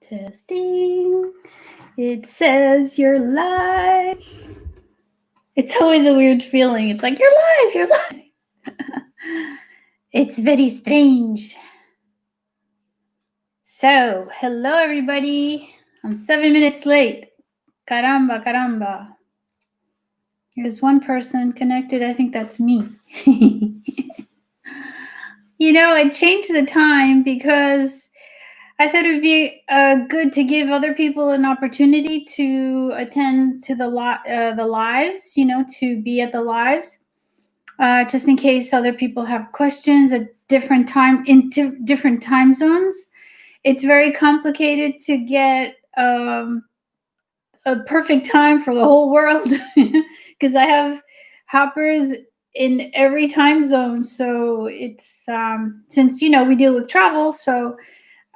Testing. It says you're live. It's always a weird feeling. It's like, you're live. It's very strange. So, hello everybody. I'm 7 minutes late. Caramba. Here's one person connected. I think that's me. I changed the time because I thought it would be good to give other people an opportunity to attend to the lives, to be at the lives, just in case other people have questions at different different time zones. It's very complicated to get a perfect time for the whole world because I have hoppers in every time zone. So it's since we deal with travel, so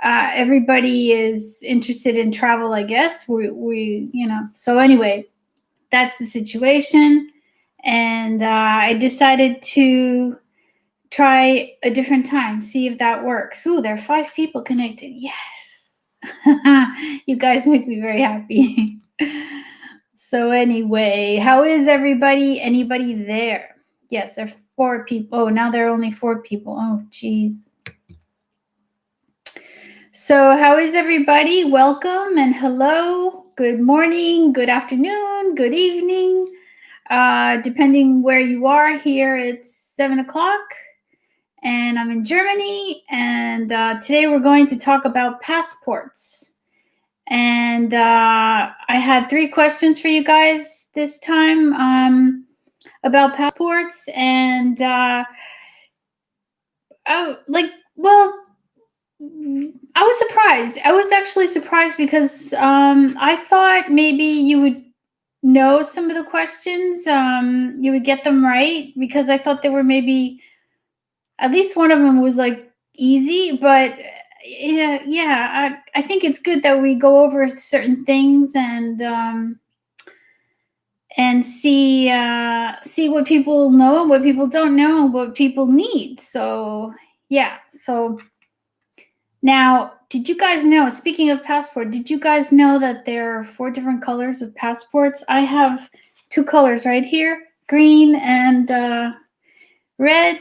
everybody is interested in travel, I guess. So anyway, that's the situation. And I decided to try a different time, see if that works. Ooh, there are 5 people connected. Yes. You guys make me very happy. So anyway, how is everybody? Anybody there? Yes, there are 4 people. Oh, now there are only 4 people. Oh, geez. So how is everybody? Welcome and hello. Good morning, good afternoon, good evening. Depending where you are here, it's 7 o'clock and I'm in Germany. And today we're going to talk about passports. And I had 3 questions for you guys this time about passports. And I was surprised. I was actually surprised because I thought maybe you would know some of the questions. You would get them right because I thought they were maybe, at least one of them was like easy. But I think it's good that we go over certain things and see what people know, what people don't know, what people need. So yeah, so. Now, did you guys know, speaking of passport, did you guys know that there are 4 different colors of passports? I have 2 colors right here, green and red.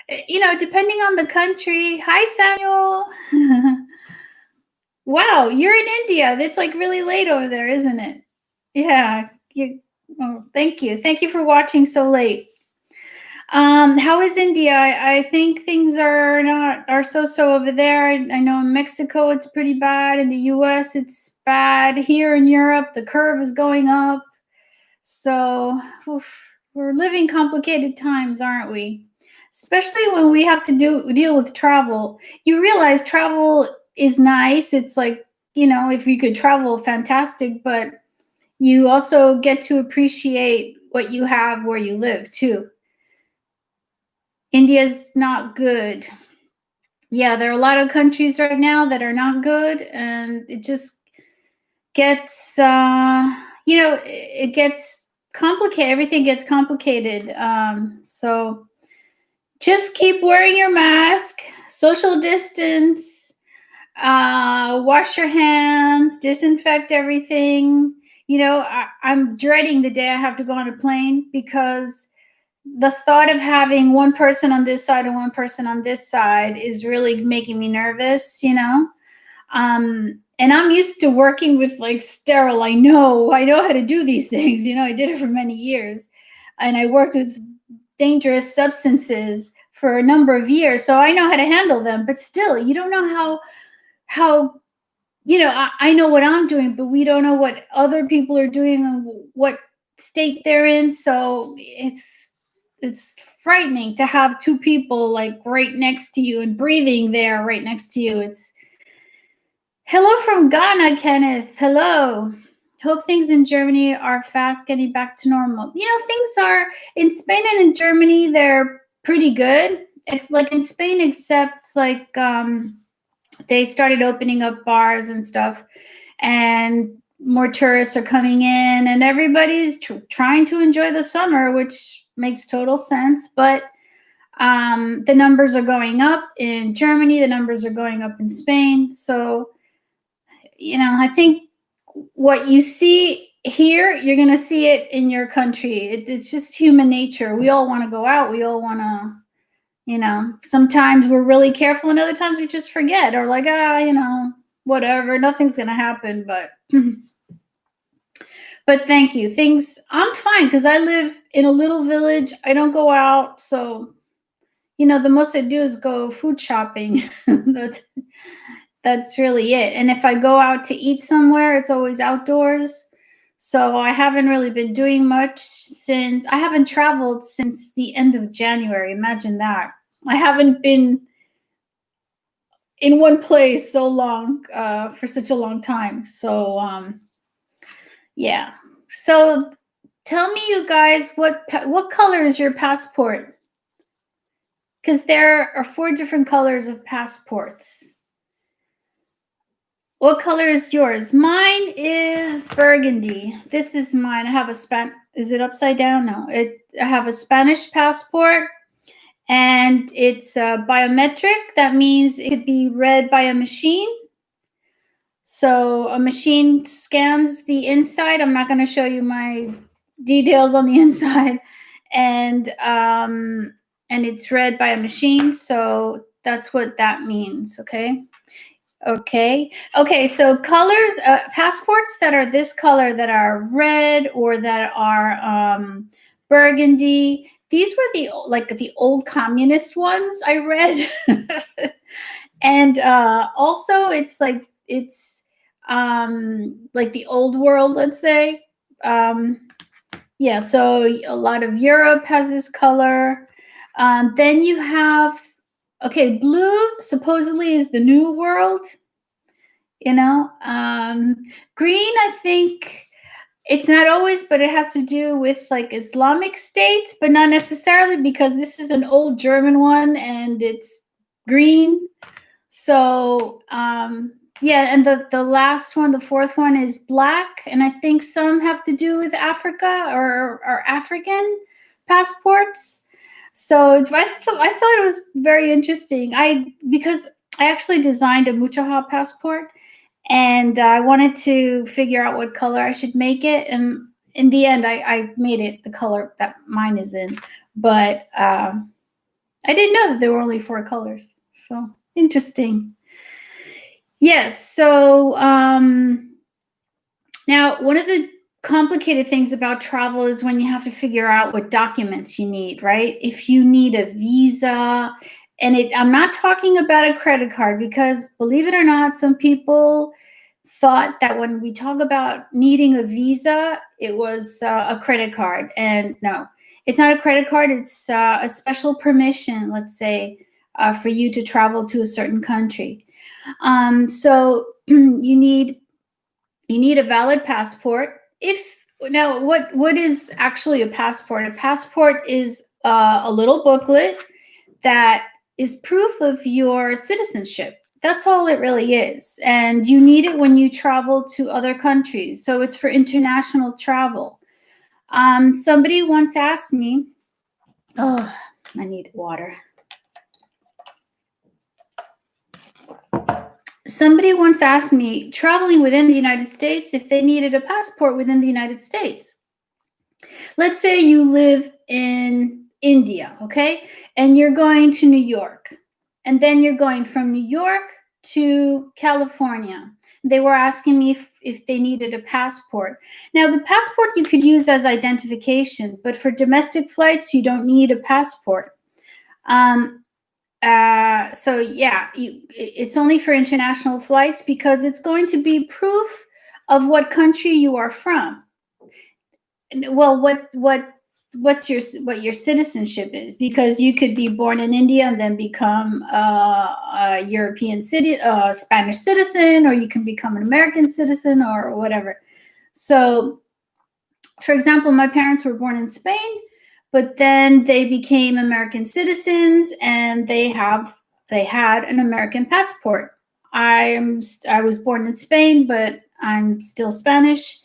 Depending on the country. Hi, Samuel. Wow, you're in India. It's like really late over there, isn't it? Yeah. Thank you. Thank you for watching so late. How is India? I think things are so over there. I know in Mexico it's pretty bad. In the US it's bad. Here in Europe the curve is going up. So we're living complicated times, aren't we? Especially when we have to deal with travel. You realize travel is nice. It's like, if you could travel, fantastic, but you also get to appreciate what you have where you live too. India's not good. Yeah, there are a lot of countries right now that are not good, and it just gets, it gets complicated. Everything gets complicated. So just keep wearing your mask, social distance, wash your hands, disinfect everything. I'm dreading the day I have to go on a plane because the thought of having one person on this side and one person on this side is really making me nervous, and I'm used to working with like sterile. I know how to do these things. I did it for many years and I worked with dangerous substances for a number of years. So I know how to handle them, but still, you don't know how I know what I'm doing, but we don't know what other people are doing and what state they're in. So it's frightening to have 2 people like right next to you and breathing there right next to you. It's hello from Ghana, Kenneth. Hello. Hope things in Germany are fast getting back to normal. Things are in Spain and in Germany, they're pretty good. It's like in Spain, except like they started opening up bars and stuff, and more tourists are coming in, and everybody's trying to enjoy the summer, which makes total sense. But the numbers are going up in Germany. The numbers are going up in Spain. So, I think what you see here, you're going to see it in your country. It's just human nature. We all want to go out. We all want to, sometimes we're really careful and other times we just forget or like, whatever, nothing's going to happen. But thank you. I'm fine because I live in a little village. I don't go out. So, the most I do is go food shopping. That's really it. And if I go out to eat somewhere, it's always outdoors. So I haven't really been doing much I haven't traveled since the end of January. Imagine that. I haven't been in one place so long, for such a long time. So, yeah. So tell me, you guys, what color is your passport? Because there are 4 different colors of passports. What color is yours? Mine is burgundy. This is mine. I have is it upside down? No. I have a Spanish passport, and it's biometric. That means it could be read by a machine. So a machine scans the inside. I'm not going to show you my details on the inside, and it's read by a machine. So that's what that means. Okay. So colors, passports that are this color, that are red or that are burgundy. These were the old communist ones I read, and also it's like the old world, let's say. So a lot of Europe has this color. Then you have. Okay, blue supposedly is the new world. Green, I think it's not always, but it has to do with like Islamic states, but not necessarily, because this is an old German one and it's green. So, and the last one, the 4th one, is black, and I think some have to do with Africa or African passports. So I thought it was very interesting. Because I actually designed a MuchoHop passport, and I wanted to figure out what color I should make it. And in the end, I made it the color that mine is in. But I didn't know that there were only 4 colors. So interesting. Yes. So now, one of the complicated things about travel is when you have to figure out what documents you need, right? If you need a visa, and I'm not talking about a credit card, because believe it or not, some people thought that when we talk about needing a visa, it was a credit card. And no, it's not a credit card. It's a special permission, let's say, for you to travel to a certain country. So you need a valid passport. What is actually a passport? A passport is a little booklet that is proof of your citizenship. That's all it really is. And you need it when you travel to other countries. So it's for international travel. Somebody once asked me, I need water. Somebody once asked me, traveling within the United States, if they needed a passport within the United States. Let's say you live in India, okay? And you're going to New York. And then you're going from New York to California. They were asking me if they needed a passport. Now, the passport you could use as identification, but for domestic flights, you don't need a passport. It's only for international flights, because it's going to be proof of what country you are from. Well, what your citizenship is, because you could be born in India and then become a European Spanish citizen, or you can become an American citizen or whatever. So, for example, my parents were born in Spain, but then they became American citizens, and they had an American passport. I was born in Spain, but I'm still Spanish.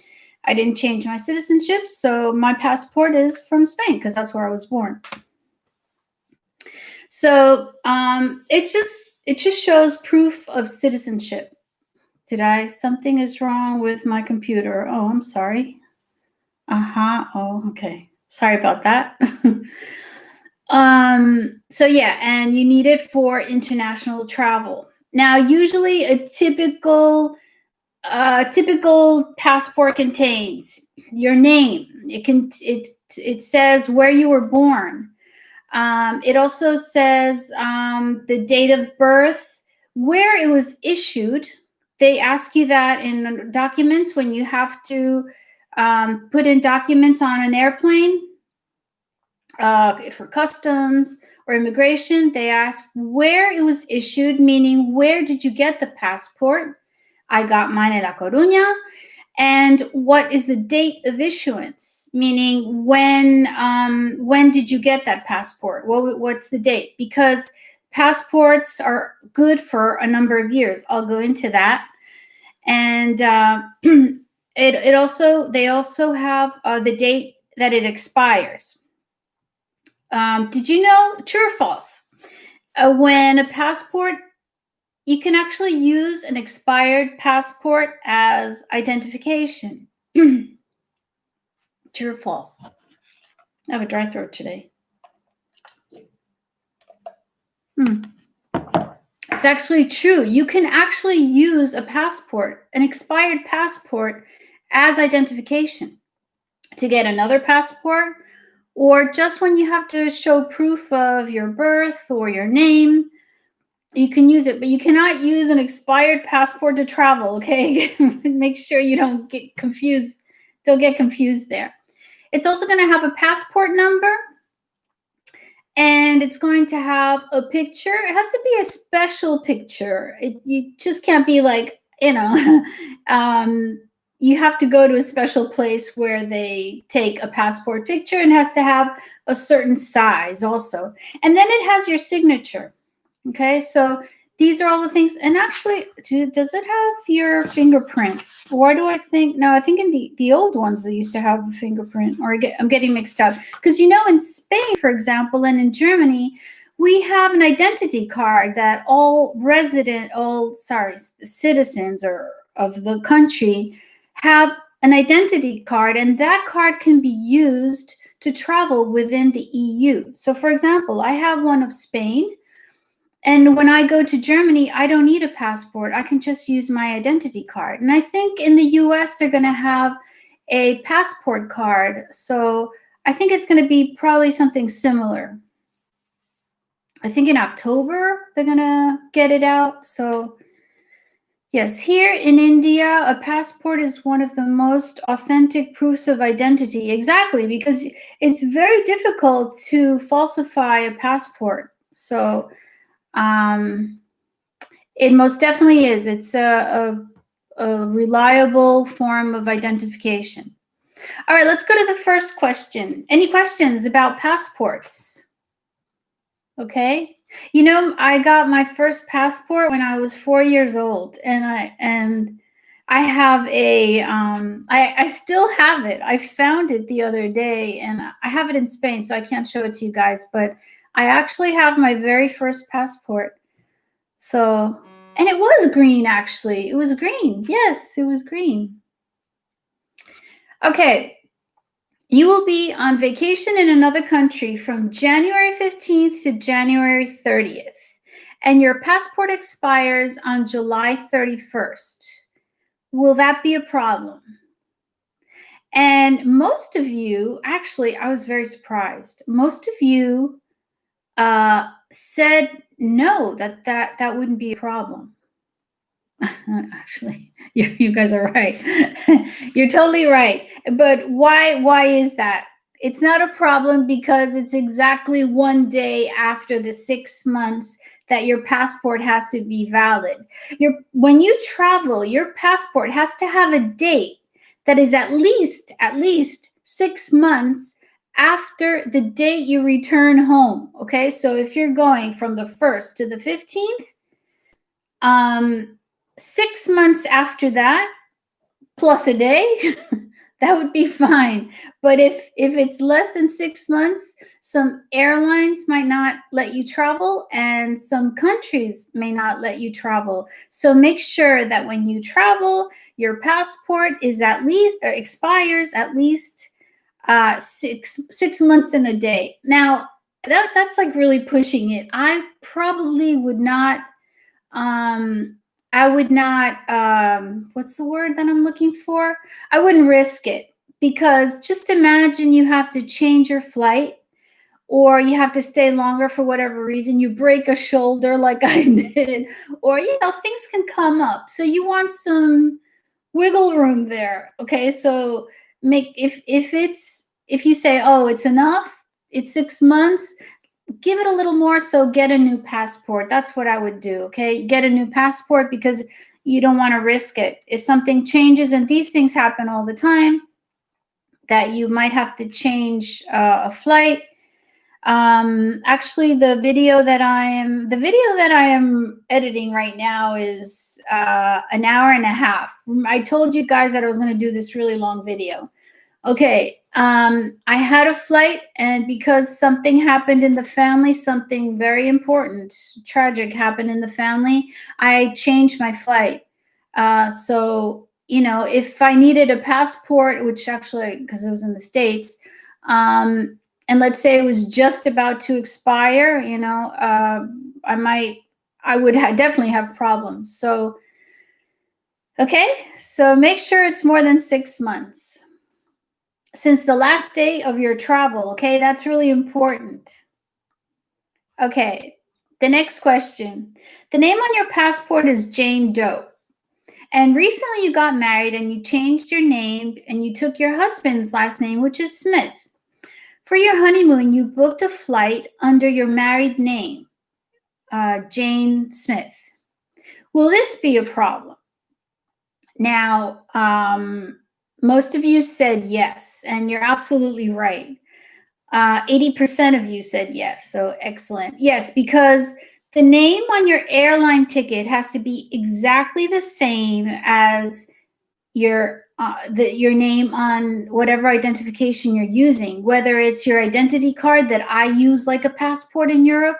I didn't change my citizenship, so my passport is from Spain because that's where I was born. So it just shows proof of citizenship. Something is wrong with my computer. Oh, I'm sorry. Oh, okay. Sorry about that. So yeah, and you need it for international travel. Now, usually a typical passport contains your name. It says where you were born. It also says the date of birth, where it was issued. They ask you that in documents when you have to put in documents on an airplane for customs or immigration. They ask where it was issued, meaning where did you get the passport? I got mine in La Coruña. And what is the date of issuance? Meaning when did you get that passport? What's the date? Because passports are good for a number of years. I'll go into that. And they also have the date that it expires. Did you know, true or false? When a passport, you can actually use an expired passport as identification. True or false? I have a dry throat today. It's actually true. You can actually use a passport, an expired passport, as identification to get another passport, or just when you have to show proof of your birth or your name. You can use it, but you cannot use an expired passport to travel, okay? Make sure you don't get confused. Don't get confused there. It's also going to have a passport number, and it's going to have a picture. It has to be a special picture. You just can't be like, you have to go to a special place where they take a passport picture, and it has to have a certain size also. And then it has your signature. Okay, so these are all the things. And actually, does it have your fingerprint? Why do I think? No, I think in the old ones they used to have a fingerprint. Or I'm getting mixed up. Because in Spain, for example, and in Germany, we have an identity card that all citizens of the country have an identity card, and that card can be used to travel within the EU. So, for example, I have one of Spain. And when I go to Germany, I don't need a passport. I can just use my identity card. And I think in the US, they're going to have a passport card. So I think it's going to be probably something similar. I think in October, they're going to get it out. So yes, here in India, a passport is one of the most authentic proofs of identity. Exactly, because it's very difficult to falsify a passport. So it most definitely is. It's a reliable form of identification. All right, let's go to the first question. Any questions about passports? Okay. I got my first passport when I was 4 years old, and I have I still have it. I found it the other day, and I have it in Spain, so I can't show it to you guys, but I actually have my very first passport. So, and it was green, actually. It was green. Yes, it was green. Okay. You will be on vacation in another country from January 15th to January 30th, and your passport expires on July 31st. Will that be a problem? And most of you, actually, I was very surprised. Most of you said no, that wouldn't be a problem. Actually, you guys are right. You're totally right. But why is that? It's not a problem because it's exactly 1 day after the 6 months that your passport has to be valid. When you travel, your passport has to have a date that is at least 6 months after the date you return home. Okay, so if you're going from the 1st to the 15th, 6 months after that, plus a day, that would be fine. But if it's less than 6 months, some airlines might not let you travel and some countries may not let you travel. So make sure that when you travel, your passport is at least, or expires at least 6 months in a day. Now that's like really pushing it. I probably would not I would not, what's the word that I'm looking for? I wouldn't risk it, because just imagine you have to change your flight, or you have to stay longer for whatever reason. You break a shoulder like I did, or, things can come up. So you want some wiggle room there. Okay. So if you say, oh, it's enough, it's 6 months, give it a little more. So get a new passport. That's what I would do. Okay. Get a new passport, because you don't want to risk it. If something changes, and these things happen all the time, that you might have to change a flight. Actually, the video that I am editing right now is an hour and a half. I told you guys that I was going to do this really long video. Okay, I had a flight, and because something happened in the family, something very important, tragic happened in the family, I changed my flight. So, if I needed a passport, which actually, because it was in the States, and let's say it was just about to expire, I would definitely have problems. So, okay, so make sure it's more than 6 months since the last day of your travel. Okay, that's really important. Okay, the next question. The name on your passport is Jane Doe. And recently you got married and you changed your name and you took your husband's last name, which is Smith. For your honeymoon, you booked a flight under your married name, Jane Smith. Will this be a problem? Now, most of you said yes, and you're absolutely right. 80% of you said yes, so excellent. Yes, because the name on your airline ticket has to be exactly the same as your name on whatever identification you're using, whether it's your identity card that I use like a passport in Europe,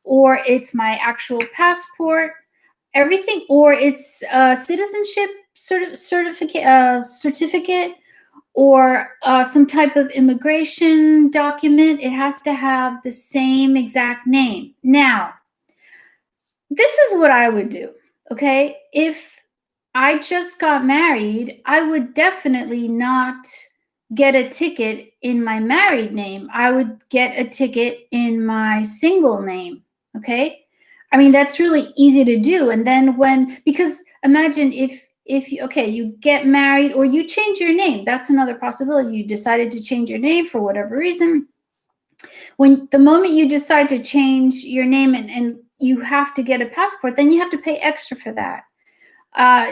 or it's my actual passport, everything, or it's a citizenship certificate, or some type of immigration document. It has to have the same exact name. Now, this is what I would do, okay? If I just got married, I would definitely not get a ticket in my married name. I would get a ticket in my single name, okay? I mean, that's really easy to do. And then because imagine if you get married or you change your name, that's another possibility. You decided to change your name for whatever reason. When the moment you decide to change your name and you have to get a passport, then you have to pay extra for that.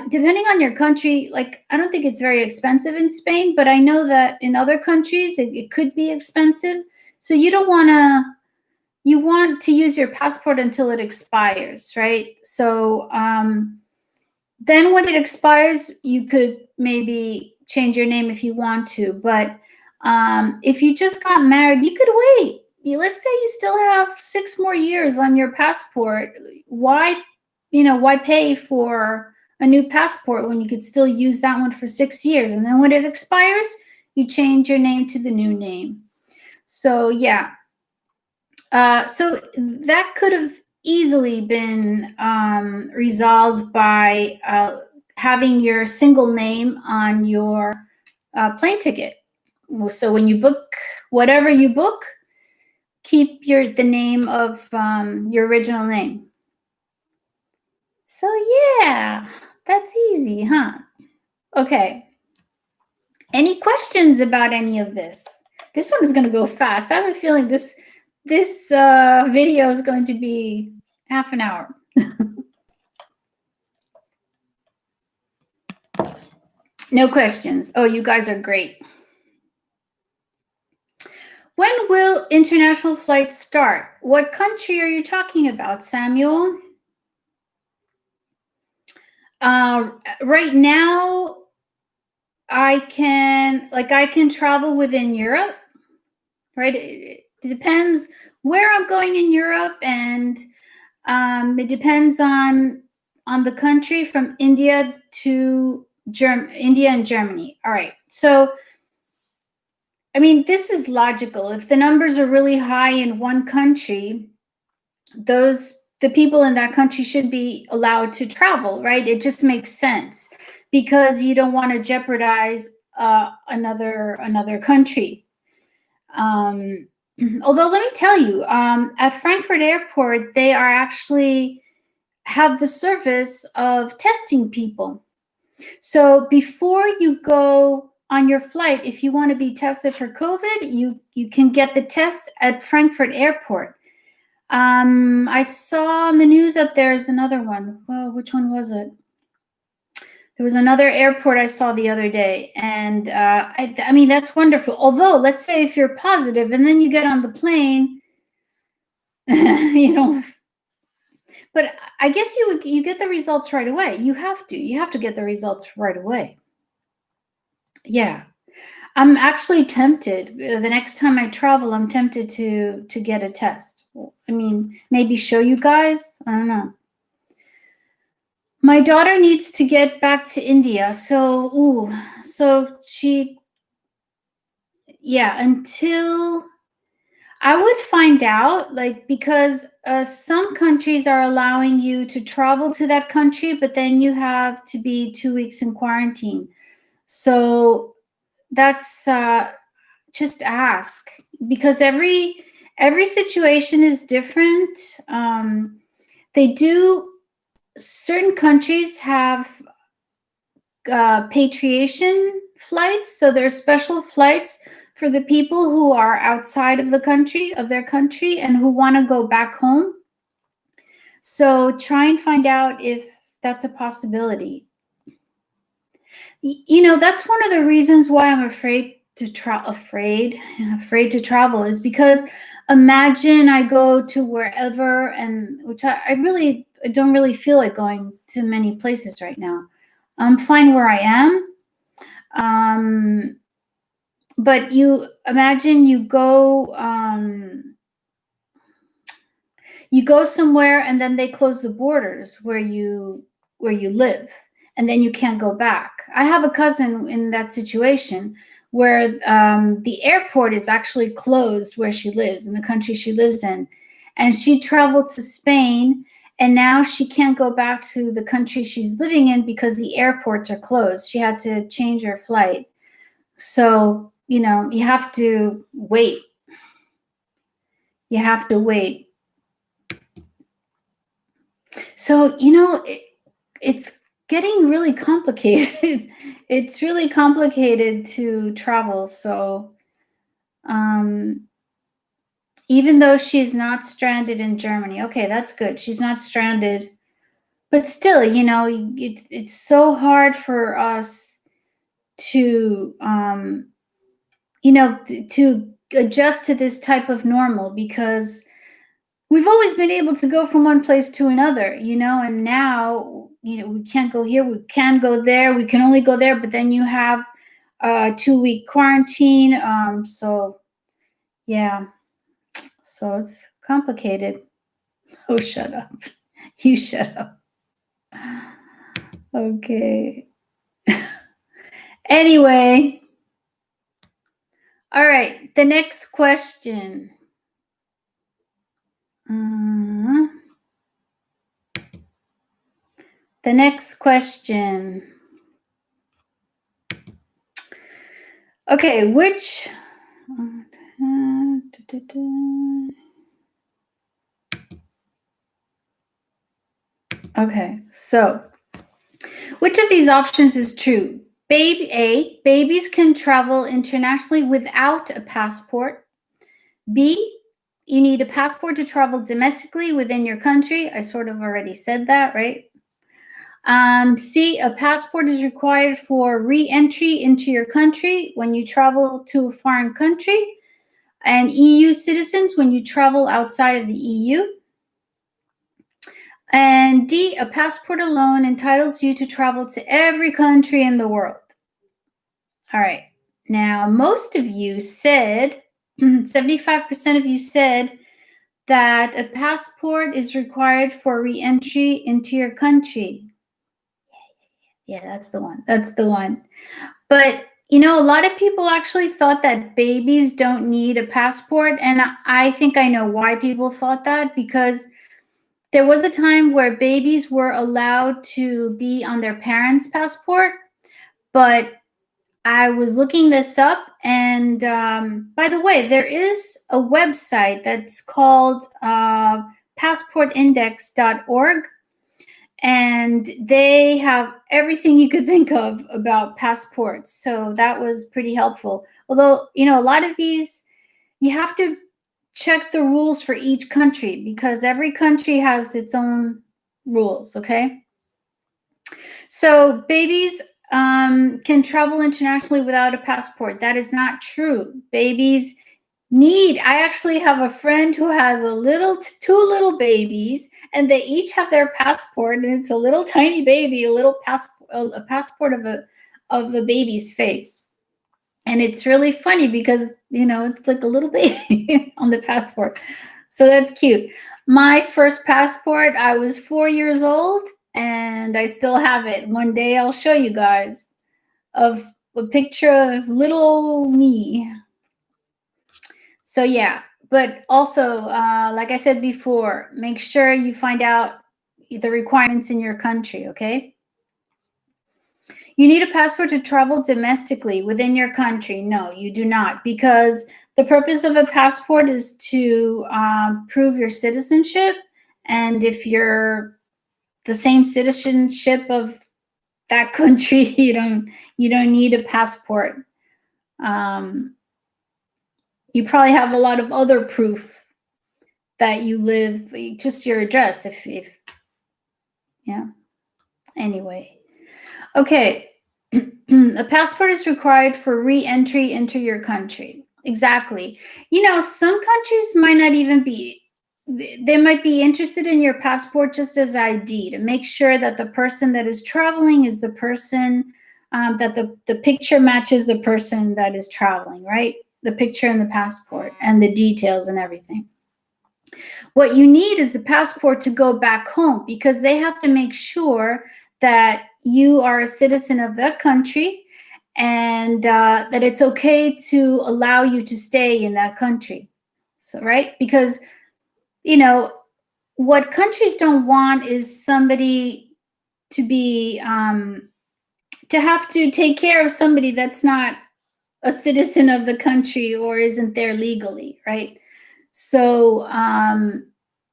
Depending on your country, like, I don't think it's very expensive in Spain, but I know that in other countries it could be expensive. So you want to use your passport until it expires, right? So then when it expires, you could maybe change your name if you want to. But if you just got married, you could wait. Let's say you still have 6 more years on your passport. Why pay for a new passport when you could still use that one for 6 years? And then when it expires, you change your name to the new name. So yeah. So that could have easily been resolved by having your single name on your plane ticket. So when you book whatever you book, keep the name of your original name. So yeah, that's easy, huh? Okay. Any questions about any of this? This one is going to go fast. I have a feeling this video is going to be half an hour. No questions. Oh, you guys are great. When will international flights start? What country are you talking about, Samuel? Right now, I can travel within Europe, right? It depends where I'm going in Europe, and it depends on the country, from India to India and Germany. All right. So, I mean, this is logical. If the numbers are really high in one country, the people in that country should be allowed to travel, right? It just makes sense, because you don't want to jeopardize another country. Although, let me tell you, at Frankfurt Airport, they are actually have the service of testing people. So before you go on your flight, if you want to be tested for COVID, you can get the test at Frankfurt Airport. I saw on the news that there's another one. Well, which one was it? There was another airport I saw the other day, and I mean, that's wonderful. Although, let's say if you're positive and then you get on the plane, you know, but I guess you get the results right away. You have to get the results right away. Yeah. I'm actually tempted. The next time I travel, I'm tempted to get a test. I mean, maybe show you guys. I don't know. My daughter needs to get back to India, so until I would find out, like, because some countries are allowing you to travel to that country, but then you have to be 2 weeks in quarantine. So that's just ask, because every situation is different. Certain countries have patriation flights, so there's special flights for the people who are outside of their country, and who want to go back home. So try and find out if that's a possibility. That's one of the reasons why I'm afraid to travel, is because imagine I go to wherever, and which I don't really feel like going to many places right now. I'm fine where I am. But you imagine you go somewhere, and then they close the borders where you live, and then you can't go back. I have a cousin in that situation, where the airport is actually closed where she lives, in the country she lives in, and she traveled to Spain, and now she can't go back to the country she's living in because the airports are closed. She had to change her flight. So, you have to wait. You have to wait. So, it's getting really complicated. It's really complicated to travel. So, even though she's not stranded in Germany, okay, that's good. She's not stranded, but still, it's so hard for us to, to adjust to this type of normal, because we've always been able to go from one place to another, and now, we can't go here, we can go there, we can only go there, but then you have a 2-week quarantine. So yeah, so it's complicated. Oh, shut up. You shut up. Okay. Anyway. All right, the next question. The next question. Okay, which... Okay, so which of these options is true? A, babies can travel internationally without a passport. B, you need a passport to travel domestically within your country. I sort of already said that, right? C, a passport is required for re-entry into your country when you travel to a foreign country, and EU citizens when you travel outside of the EU. And D, a passport alone entitles you to travel to every country in the world. All right. Now, most of you said, 75% of you said that a passport is required for reentry into your country. Yeah, that's the one. That's the one. But, you know, a lot of people actually thought that babies don't need a passport. And I think I know why people thought that, because there was a time where babies were allowed to be on their parents' passport. But I was looking this up, and by the way, there is a website that's called passportindex.org, and they have everything you could think of about passports. So that was pretty helpful. Although, you know, a lot of these, you have to check the rules for each country because every country has its own rules, okay? So babies can travel internationally without a passport. That is not true. Babies need, I actually have a friend who has two little babies, and they each have their passport, and it's a little tiny baby, a passport of a baby's face. And it's really funny because, you know, it's like a little baby on the passport. So that's cute. My first passport, I was 4 years old, and I still have it. One day I'll show you guys of a picture of little me. So yeah, but also, like I said before, make sure you find out the requirements in your country, okay? You need a passport to travel domestically within your country. No, you do not, because the purpose of a passport is to prove your citizenship. And if you're the same citizenship of that country, you don't need a passport. You probably have a lot of other proof that you live, just your address. If yeah. Anyway, okay. A passport is required for re-entry into your country. Exactly. You know, some countries might not even be, they might be interested in your passport just as ID to make sure that the person that is traveling is the person, that the picture matches the person that is traveling, right? The picture in the passport and the details and everything. What you need is the passport to go back home, because they have to make sure that you are a citizen of that country, and that it's okay to allow you to stay in that country. So, right? Because, you know, what countries don't want is somebody to be, to have to take care of somebody that's not a citizen of the country or isn't there legally, right? So,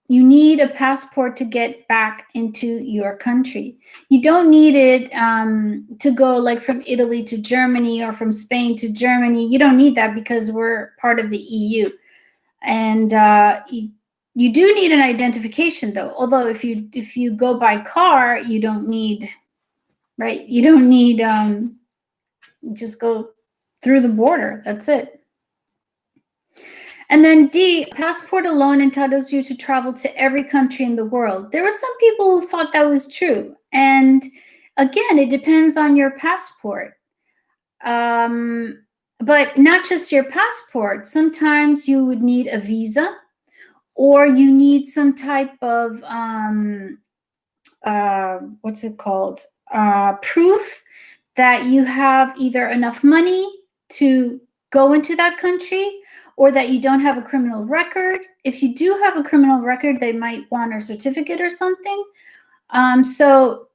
you need a passport to get back into your country. You don't need it to go like from Italy to Germany or from Spain to Germany. You don't need that because we're part of the EU. And you do need an identification, though. Although if you go by car, you don't need, right? You don't need, just go through the border. That's it. And then D, passport alone entitles you to travel to every country in the world. There were some people who thought that was true. And again, it depends on your passport. But not just your passport. Sometimes you would need a visa, or you need some type of, what's it called? Proof that you have either enough money to go into that country, or that you don't have a criminal record. If you do have a criminal record, they might want a certificate or something. So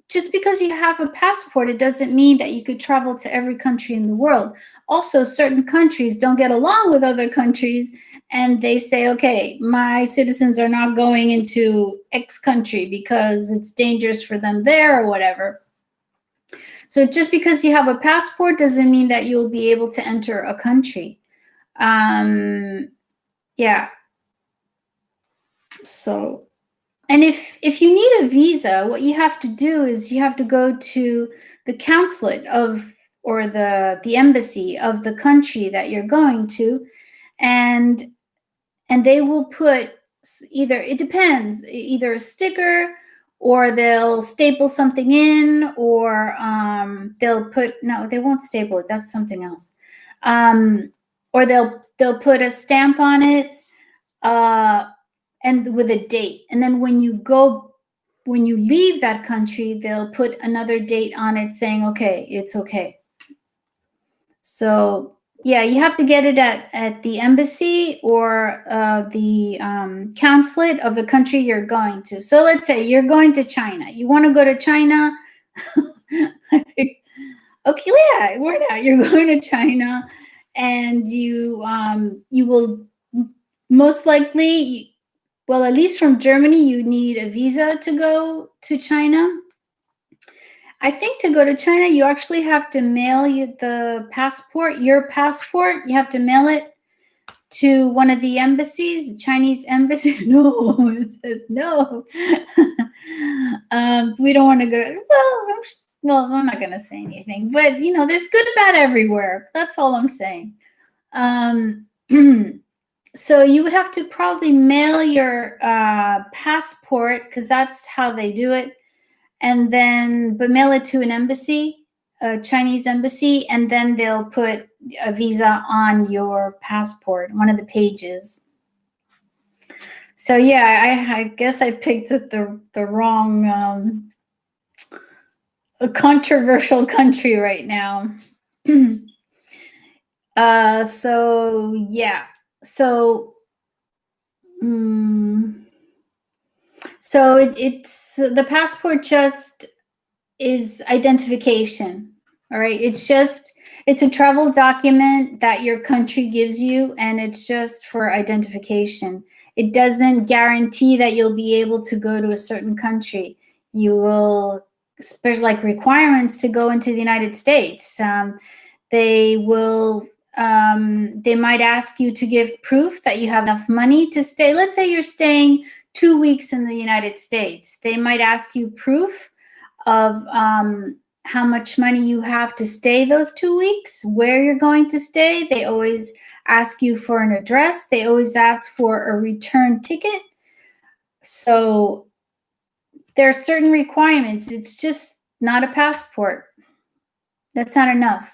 just because you have a passport, it doesn't mean that you could travel to every country in the world. Also, certain countries don't get along with other countries, and they say, okay, my citizens are not going into X country because it's dangerous for them there or whatever. So just because you have a passport doesn't mean that you'll be able to enter a country. Yeah. So, and if you need a visa, what you have to do is you have to go to the consulate of, or the embassy of the country that you're going to, and they will put either, it depends, either a sticker or they'll staple something in, or they'll put, no, they won't staple it. That's something else. Or they'll put a stamp on it, and with a date. And then when you leave that country, they'll put another date on it saying, okay, it's okay. So yeah, you have to get it at the embassy or the consulate of the country you're going to. So let's say you're going to China. You want to go to China. Okay, yeah, why not? You're going to China, and you will most likely, well, at least from Germany, you need a visa to go to China. I think to go to China, you actually have to mail the passport, your passport. You have to mail it to one of the embassies, the Chinese embassy. No, it says no. We don't want to go. Well, I'm not going to say anything. But, you know, there's good and bad everywhere. That's all I'm saying. So you would have to probably mail your passport, because that's how they do it. And then, but mail it to an embassy, a Chinese embassy, and then they'll put a visa on your passport, one of the pages. So yeah, I guess I picked the wrong, a controversial country right now. So yeah, so it's the passport just is identification. All right, it's a travel document that your country gives you, and it's just for identification. It doesn't guarantee that you'll be able to go to a certain country. You will, especially like requirements to go into the United States. They might ask you to give proof that you have enough money to stay. Let's say you're staying 2 weeks in the United States. They might ask you proof of how much money you have to stay those 2 weeks, where you're going to stay. They always ask you for an address. They always ask for a return ticket. So there are certain requirements. It's just not a passport. That's not enough.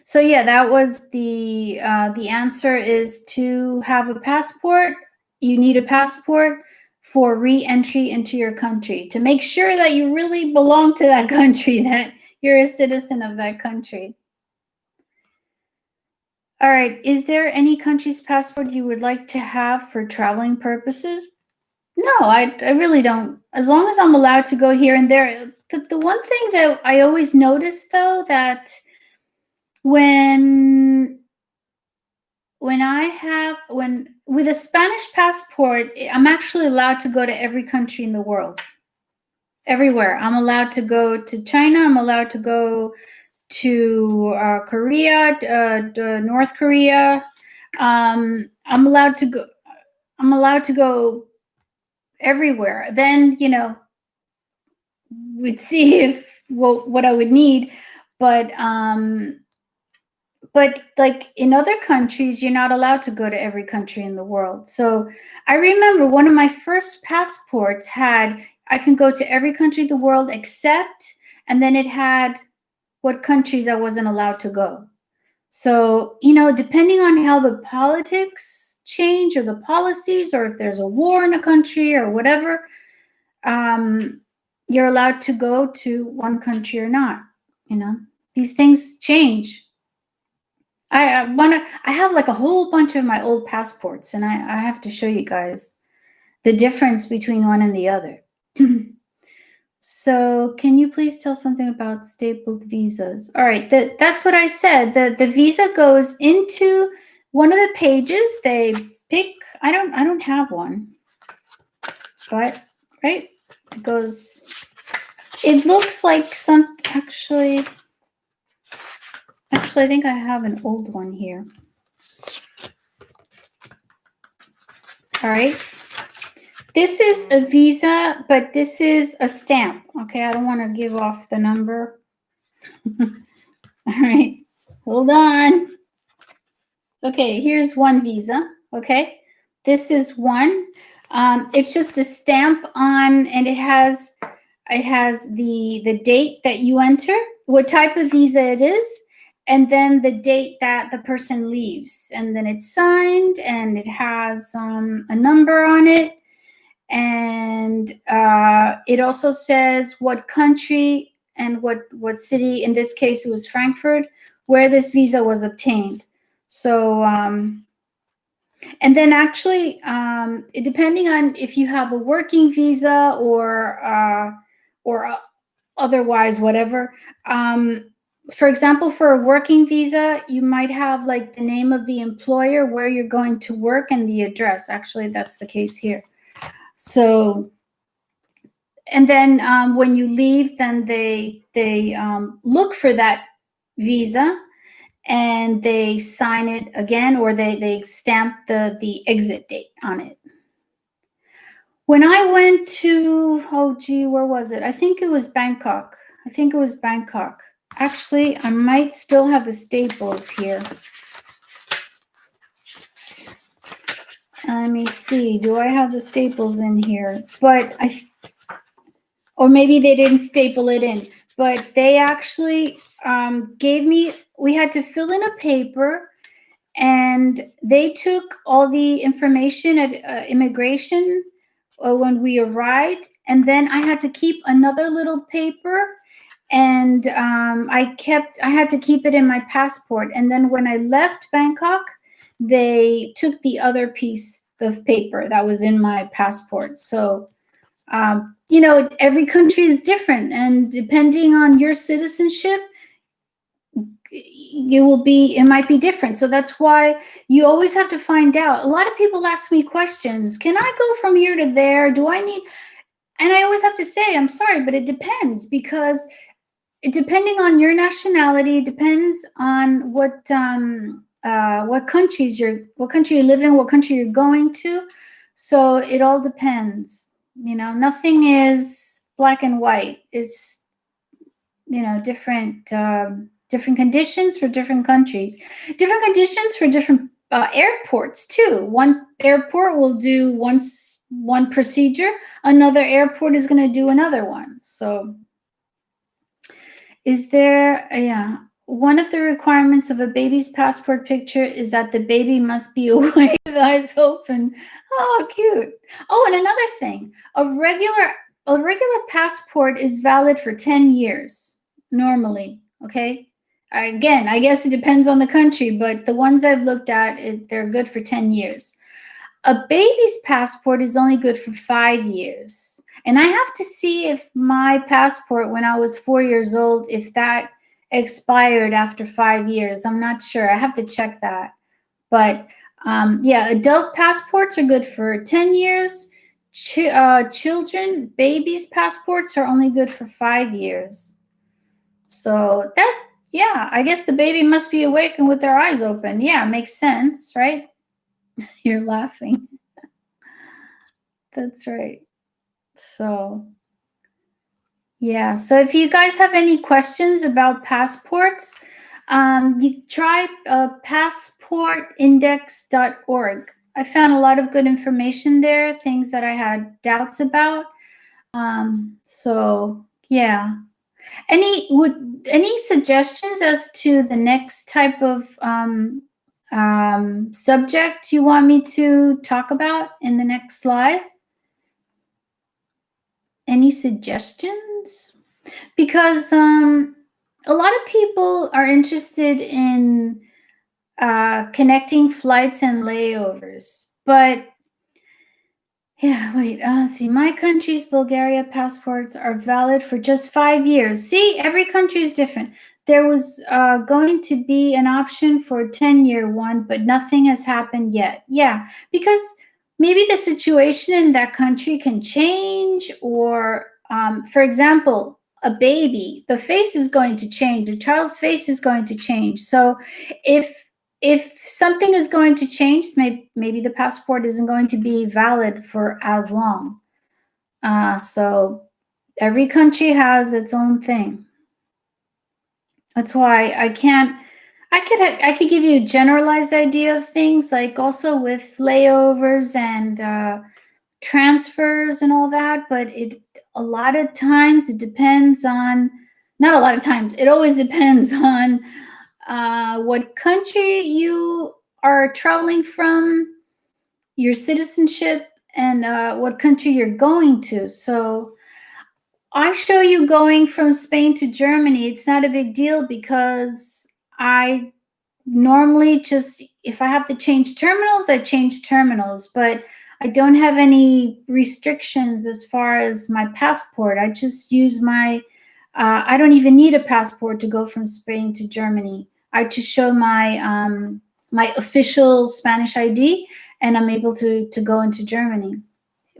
So yeah, that was the answer is to have a passport. You need a passport for re-entry into your country to make sure that you really belong to that country, that you're a citizen of that country. All right, is there any country's passport you would like to have for traveling purposes? No, I really don't. As long as I'm allowed to go here and there. The one thing that I always notice, though, that when with a Spanish passport, I'm actually allowed to go to every country in the world. Everywhere. I'm allowed to go to China. I'm allowed to go to Korea, North Korea. I'm allowed to go. I'm allowed to go everywhere. Then, you know, we'd see if what I would need, but like in other countries, you're not allowed to go to every country in the world. So I remember one of my first passports had, I can go to every country in the world except, and then it had what countries I wasn't allowed to go. So, you know, depending on how the politics change or the policies, or if there's a war in a country or whatever, you're allowed to go to one country or not. You know, these things change. I have like a whole bunch of my old passports, and I have to show you guys the difference between one and the other. So can you please tell something about stapled visas? All right, that's what I said. The visa goes into one of the pages. They pick, I don't have one, but right, it goes, it looks like some, actually I think I have an old one here. All right. This is a visa, but this is a stamp. Okay, I don't want to give off the number. All right, hold on. Okay, here's one visa. Okay, this is one. It's just a stamp on, and it has the date that you enter, what type of visa it is, and then the date that the person leaves, and then it's signed, and it has a number on it, and it also says what country and what city. In this case, it was Frankfurt, where this visa was obtained. So and then actually, depending on if you have a working visa or otherwise, whatever. For example, for a working visa, you might have like the name of the employer, where you're going to work, and the address. Actually, that's the case here. So, and then when you leave, then they look for that visa, and they sign it again, or they stamp the exit date on it. When I went to, oh gee, where was it? I think it was Bangkok. Actually, I might still have the staples here. Let me see. Do I have the staples in here? But or maybe they didn't staple it in. But they actually gave me, we had to fill in a paper, and they took all the information at immigration when we arrived, and then I had to keep another little paper, and I had to keep it in my passport. And then when I left Bangkok, they took the other piece of paper that was in my passport. So every country is different, and depending on your citizenship, it might be different. So that's why you always have to find out. A lot of people ask me questions. Can I go from here to there? Do I need? And I always have to say, I'm sorry, but it depends, because depending on your nationality, depends on what country you live in, what country you're going to. So it all depends. Nothing is black and white. It's different conditions for different countries, different conditions for different airports too. One airport will do one procedure, another airport is going to do another one. So one of the requirements of a baby's passport picture is that the baby must be awake with eyes open. Oh, cute. Oh, and another thing, a regular passport is valid for 10 years normally. Okay. Again, I guess it depends on the country, but the ones I've looked at, they're good for 10 years. A baby's passport is only good for 5 years. And I have to see if my passport, when I was 4 years old, if that expired after 5 years. I'm not sure. I have to check that. But adult passports are good for 10 years. Children, babies' passports are only good for 5 years. So I guess the baby must be awake and with their eyes open. Yeah, makes sense, right? You're laughing. That's right. So, so if you guys have any questions about passports, you try passportindex.org. I found a lot of good information there, things that I had doubts about. Any suggestions as to the next type of subject you want me to talk about in the next slide? Any suggestions? Because a lot of people are interested in connecting flights and layovers, but see, my country's Bulgaria passports are valid for just 5 years. See, every country is different. There was going to be an option for a 10-year one, but nothing has happened yet. Yeah, because maybe the situation in that country can change, or, for example, a baby, the face is going to change. A child's face is going to change. So if something is going to change, maybe the passport isn't going to be valid for as long. So every country has its own thing. That's why I could give you a generalized idea of things, like also with layovers and transfers and all that, but a lot of times it depends on, not a lot of times, it always depends on what country you are traveling from, your citizenship, and what country you're going to. So I show you going from Spain to Germany. It's not a big deal because I normally just, if I have to change terminals, I change terminals, but I don't have any restrictions as far as my passport. I just use my, I don't even need a passport to go from Spain to Germany. I just show my my official Spanish ID, and I'm able to go into Germany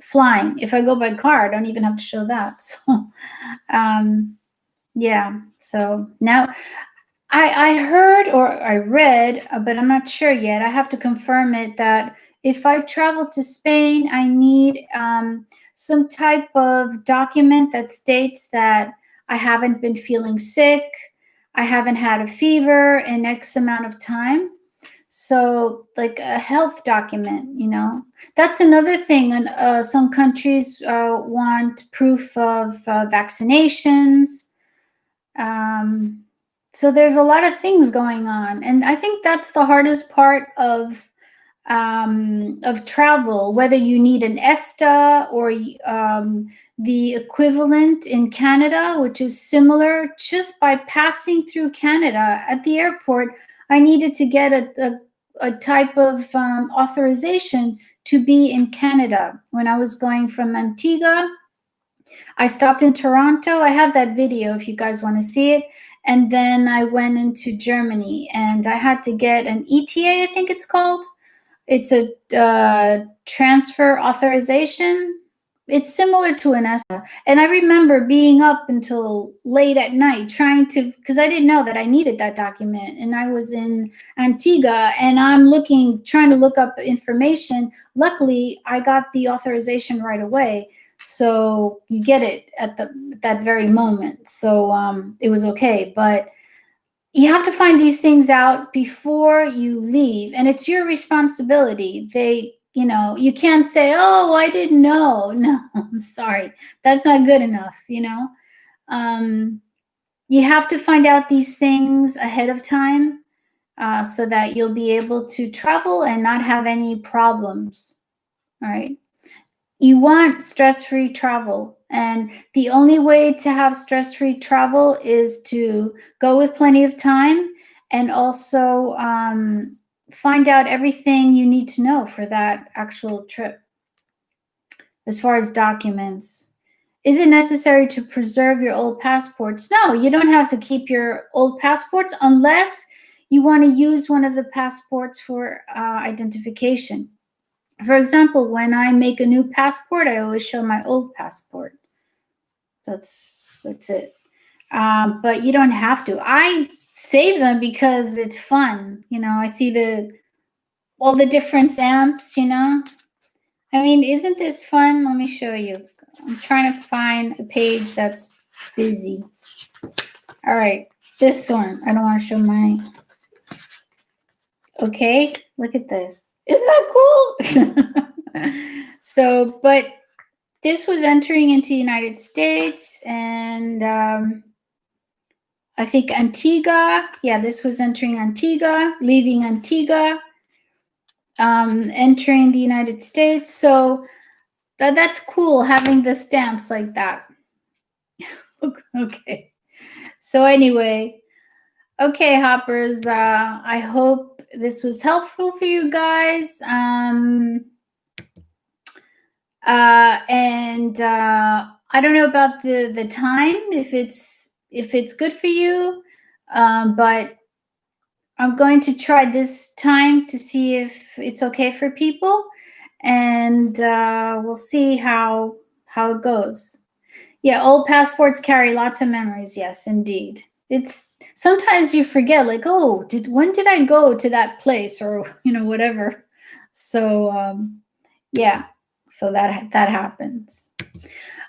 flying. If I go by car, I don't even have to show that. So, yeah. So now I heard or I read, but I'm not sure yet. I have to confirm it, that if I travel to Spain, I need some type of document that states that I haven't been feeling sick, I haven't had a fever in X amount of time. So, like a health document, you know. That's another thing. And some countries want proof of vaccinations. So there's a lot of things going on, and I think that's the hardest part of travel. Whether you need an ESTA or the equivalent in Canada, which is similar, just by passing through Canada at the airport, I needed to get a type of authorization to be in Canada. When I was going from Antigua, I stopped in Toronto. I have that video if you guys want to see it. And then I went into Germany, and I had to get an ETA, I think it's called. It's a transfer authorization. It's similar to an ESTA. And I remember being up until late at night trying to, because I didn't know that I needed that document. And I was in Antigua, and I'm trying to look up information. Luckily, I got the authorization right away. So you get it at that very moment. So it was okay. But you have to find these things out before you leave, and it's your responsibility. You can't say, oh, I didn't know. No, I'm sorry. That's not good enough, You have to find out these things ahead of time so that you'll be able to travel and not have any problems. All right. You want stress-free travel, and the only way to have stress-free travel is to go with plenty of time, and also find out everything you need to know for that actual trip. As far as documents, is it necessary to preserve your old passports? No, you don't have to keep your old passports unless you want to use one of the passports for identification. For example, when I make a new passport, I always show my old passport. That's it. But you don't have to. I save them because it's fun. I see all the different stamps, I mean, isn't this fun? Let me show you. I'm trying to find a page that's busy. All right, this one. I don't want to show my. Okay, look at this. Isn't that cool? So, but this was entering into the United States, and I think Antigua. Yeah, this was entering Antigua, leaving Antigua, entering the United States. So that's cool, having the stamps like that. Okay. So anyway, okay, hoppers. I hope this was helpful for you guys. And I don't know about the time, if it's good for you, but I'm going to try this time to see if it's okay for people, and we'll see how it goes. Yeah, old passports carry lots of memories. Yes, indeed. It's sometimes you forget, like, oh, when did I go to that place, or whatever. So yeah. So that happens.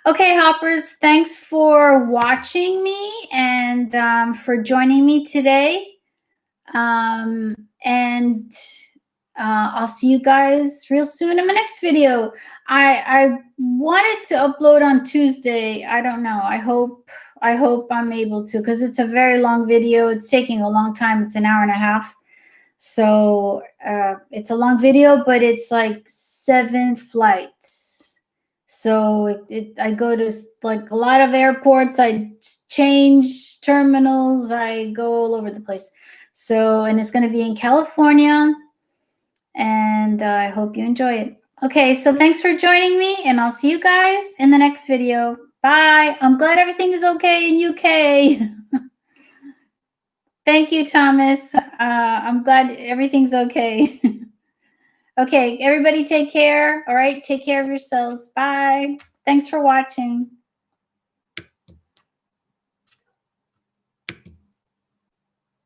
Okay, hoppers, thanks for watching me and for joining me today. And I'll see you guys real soon in my next video. I wanted to upload on Tuesday. I don't know. I hope I'm able to, because it's a very long video. It's taking a long time. It's an hour and a half. So it's a long video, but it's like 7 flights. So I go to like a lot of airports. I change terminals. I go all over the place. So, and it's going to be in California. And I hope you enjoy it. Okay, so thanks for joining me, and I'll see you guys in the next video. Bye. I'm glad everything is okay in UK. Thank you, Thomas. I'm glad everything's okay. Okay, everybody take care. All right, take care of yourselves. Bye. Thanks for watching.